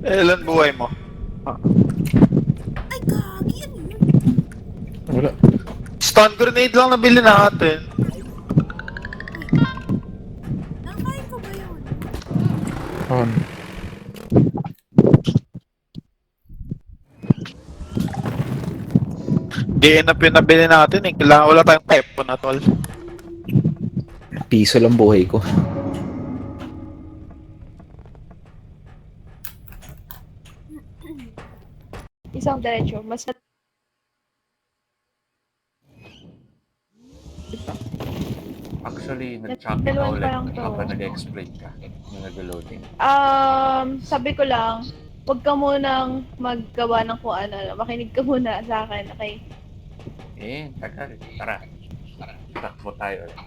Ilan buhay mo? Ah, Ay, gagi. Ano yun? wala. Stun grenade lang nabili natin. Wait. Nakain ko ba yun? On. Di na pinabili natin eh. Kailangan wala tayong weapon na tol. Piso lang buhay ko. Isang diretso. Mas Actually, nag-choppy ka Dalawang ulit pa lang to. habang nag-explain ka nung nag-loading. sabi ko lang, huwag ka munang maggawa ng kung ano. Makinig ka muna sa akin, okay? Tagal. Tara. Takbo tayo ulit.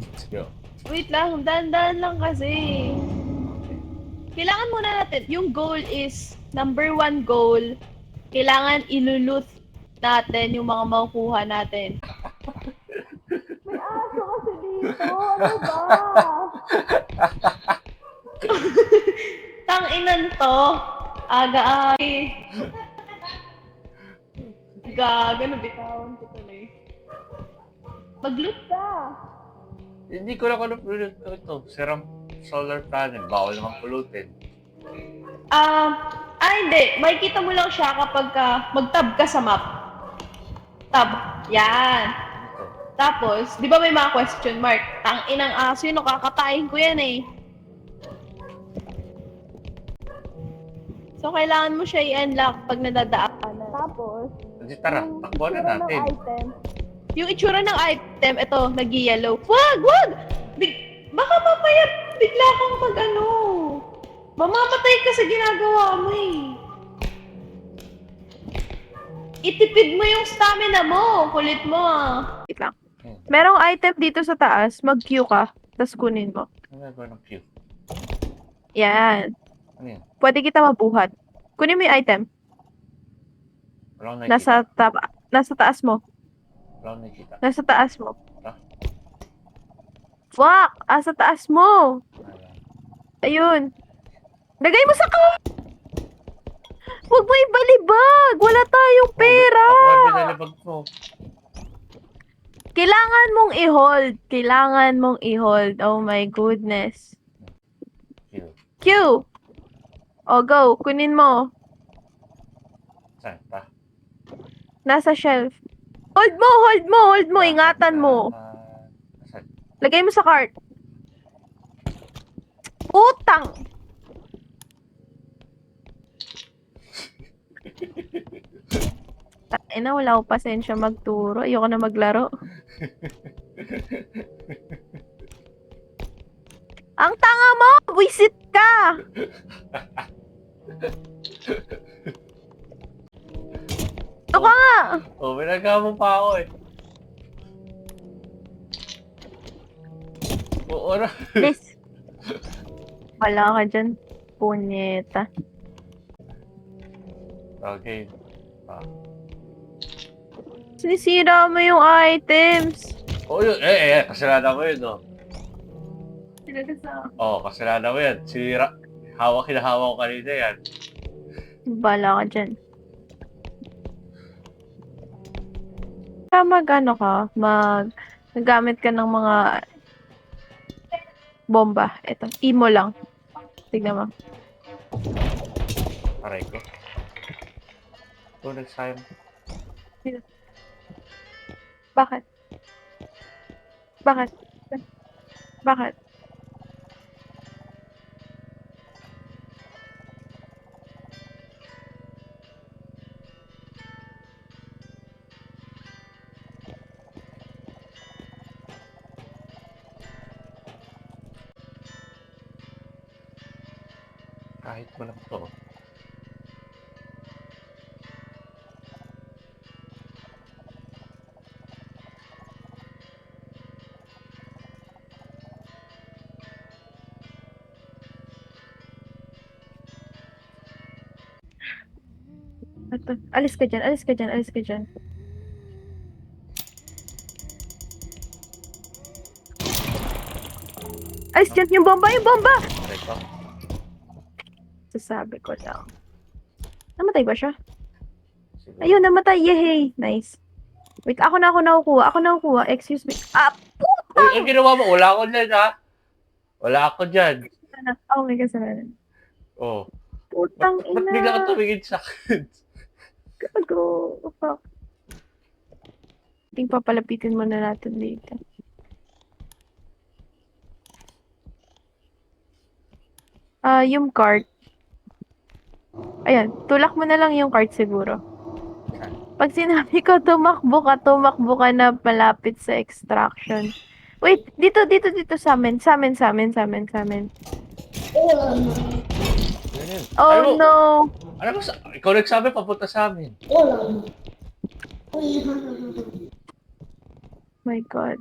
Let's go. Wait lang, dahan-dahan lang kasi. Kailangan muna natin, yung goal is, number 1 goal, kailangan iluluth natin yung mga makukuha natin. May aso kasi dito, ano ba? Tanginan to, aga-agi. Gaga, nabitawan ko tuloy. Mag-loot ka! Hindi ko lang ano ito. Serum solar panel. Bawal naman pulutin. Hindi. Makikita mo lang siya kapag mag-tab ka sa map. Tab. Yan. Ito. Tapos, di ba may mga question mark? Tanginang aso yun, kakatayin ko yan eh. So, kailangan mo siya i-unlock pag nadadaanan. Tapos, Hindi, tara. Takbo na natin. Yung itsura ng item, ito, nag-yellow. Wag! Baka mamaya bigla kang mag-ano. Mamamatay ka sa ginagawa mo eh. Itipid mo yung stamina mo. Kulit mo ah. Wait lang. Merong item dito sa taas. Mag-queue ka. Tapos kunin mo. Ano ba ng queue? Yan. Ano yan? Pwede kita mabuhat. Kunin mo yung item. Wala akong nakikita. Nasa taas mo. Wala akong nakikita. Nasa taas mo. Ah? Fuck! Sa taas mo. Ayan. Ayun. Lagay mo sa Huwag mo ibalibag! Wala tayong pera! Ako ang pinalibag ko. Kailangan mong i-hold. Kailangan mong i-hold. Oh my goodness. Queue. Q! O, go. Kunin mo. Saan pa? Nasa shelf. Hold mo! Hold mo! Hold mo! Ingatan mo. Saan? Lagay mo sa cart. Utang! Ina, wala akong pasensya magturo. Ayoko na maglaro. Ang tanga mo! Wisit ka! Ito ka nga! Oh, pinagkamong pa ako eh. Oo na. Please. Wala ka dyan. Punyeta. Okay. Sinisira mo yung items. Oh, yun. Kasalanan ko yun, no? Oh, kasalanan ko yan. Hinahawa ko kanina yan. Bala ka dyan. Mag-ano ka? Nagamit ka ng mga bomba. Ito. Imo lang. Tignan mo. Aray ko. Oh, nagsayang. Bakit? Bakit? Bakit? Kahit mo lang to. Ito. Alis ka dyan. Alis ka dyan. Alis ka dyan. Alis dyan. Yung bomba! Yung bomba! Aray ko. Sasabi ko lang. Namatay ba siya? Siguro. Ayun, namatay. Yehey! Nice. Wait, ako nakukuha. Excuse me. Ah! Uy, ang ginawa mo, wala ako dyan, ha? Wala ako dyan. Oh my kasalanan. Oh. Putang Ba't bigla ka ina. tumingin sa akin? Gago. Fuck. Ting papalapitin muna natin dito. Yung cart. Ayan, tulak mo na lang yung cart siguro. Pag sinabi ko tumakbo ka na malapit sa extraction. Wait, dito sa amin. Yan yun. Oh Ano mo? no! Ano ba sa... Ikaw nagsabi, papunta sa amin. My God.